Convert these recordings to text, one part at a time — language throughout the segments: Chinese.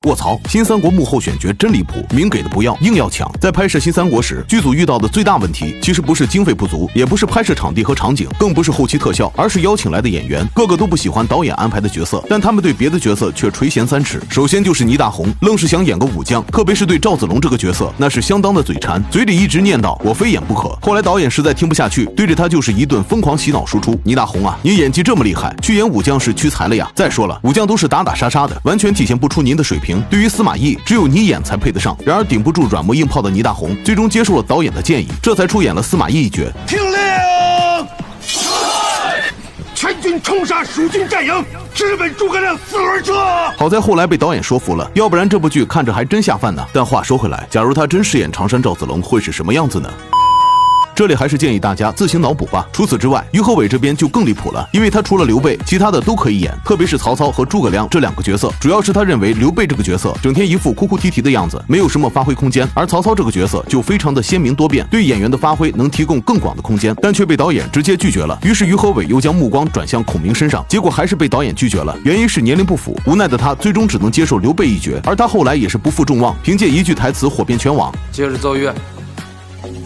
卧槽，新三国幕后选角真离谱，明给的不要，硬要抢。在拍摄新三国时，剧组遇到的最大问题，其实不是经费不足，也不是拍摄场地和场景，更不是后期特效，而是邀请来的演员，个个都不喜欢导演安排的角色，但他们对别的角色却垂涎三尺。首先就是倪大红，愣是想演个武将，特别是对赵子龙这个角色，那是相当的嘴馋，嘴里一直念叨我非演不可。后来导演实在听不下去，对着他就是一顿疯狂洗脑输出。倪大红啊，你演技这么厉害，去演武将是屈才了呀。再说了，武将都是打打杀杀的，完全体现不出您的水平。对于司马懿，只有你演才配得上。然而顶不住软磨硬泡的倪大红，最终接受了导演的建议，这才出演了司马懿一角。听令，全军冲杀蜀军战营，直奔诸葛亮4轮车。好在后来被导演说服了，要不然这部剧看着还真下饭呢。但话说回来，假如他真饰演常山赵子龙，会是什么样子呢？这里还是建议大家自行脑补吧。除此之外，于和伟这边就更离谱了，因为他除了刘备，其他的都可以演，特别是曹操和诸葛亮这两个角色。主要是他认为刘备这个角色整天一副哭哭啼啼的样子，没有什么发挥空间，而曹操这个角色就非常的鲜明多变，对演员的发挥能提供更广的空间，但却被导演直接拒绝了。于是于和伟又将目光转向孔明身上，结果还是被导演拒绝了，原因是年龄不符。无奈的他最终只能接受刘备一角，而他后来也是不负众望，凭借一句台词火遍全网：接着奏乐，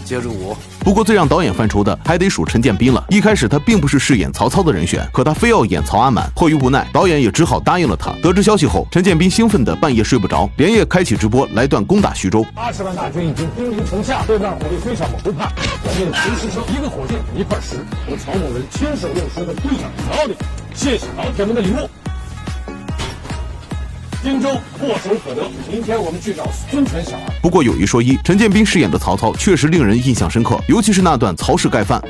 接着舞。不过最让导演犯愁的还得数陈建斌了。一开始他并不是饰演曹操的人选，可他非要演曹阿满，迫于无奈，导演也只好答应了他。得知消息后，陈建斌兴奋的半夜睡不着，连夜开启直播来段攻打徐州。80万大军已经兵临城下，对面火力非常猛，不怕。我们秦师生一个火箭一块石，由曹某人亲手用石头堆上好的，谢谢老铁们的礼物。荆州唾手可得，明天我们去找孙权小儿。不过有一说一，陈建斌饰演的曹操确实令人印象深刻，尤其是那段曹氏盖饭。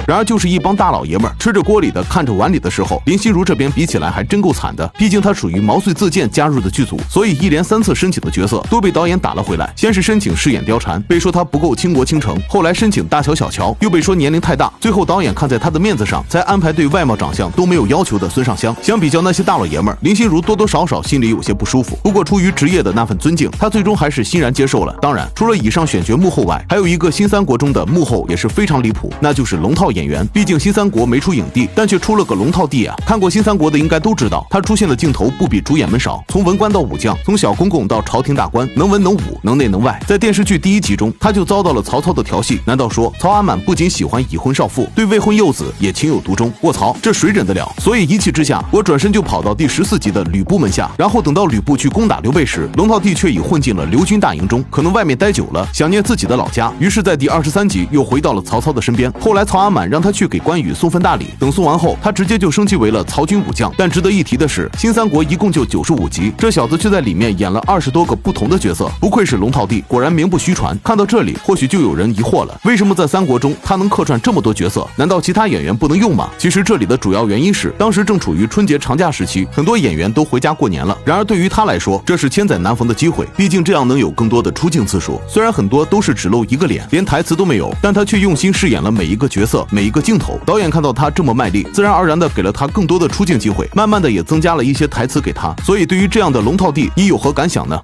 然而就是一帮大老爷们儿吃着锅里的看着碗里的时候，林心如这边比起来还真够惨的，毕竟她属于毛遂自荐加入的剧组，所以一连3次申请的角色都被导演打了回来。先是申请饰演貂蝉，被说她不够倾国倾城，后来申请大乔小乔，又被说年龄太大，最后导演看在她的面子上，才安排对外貌长相都没有要求的孙尚香。相比较那些大老爷们儿，林心如多多少少心里有些不舒服，不过出于职业的那份尊敬，她最终还是欣然接受了。当然，除了以上选角幕后外，还有一个新三国中的幕后也是非常离谱，那就是龙套演员。毕竟新三国没出影帝，但却出了个龙套弟啊！看过新三国的应该都知道，他出现的镜头不比主演们少，从文官到武将，从小公公到朝廷大官，能文能武，能内能外。在电视剧第1集中，他就遭到了曹操的调戏。难道说曹阿满不仅喜欢已婚少妇，对未婚幼子也情有独钟？卧槽，这谁忍得了？所以一气之下，我转身就跑到第14集的吕布门下，然后等到吕布去攻打刘备时，龙套弟却已混进了刘军大营中，可能外面待久了，想念自己的老家，于是在第23集又回到了曹操的身边。后来曹阿满让他去给关羽送份大礼，等送完后，他直接就升级为了曹军武将。但值得一提的是，新三国一共就95集，这小子却在里面演了20多个不同的角色，不愧是龙套弟，果然名不虚传。看到这里，或许就有人疑惑了，为什么在三国中他能客串这么多角色？难道其他演员不能用吗？其实这里的主要原因是，当时正处于春节长假时期，很多演员都回家过年了。然而对于他来说，这是千载难逢的机会，毕竟这样能有更多的出镜次数。虽然很多都是只露一个脸，连台词都没有，但他却用心饰演了每一个角色，每一个镜头。导演看到他这么卖力，自然而然的给了他更多的出镜机会，慢慢的也增加了一些台词给他。所以对于这样的龙套弟，你有何感想呢？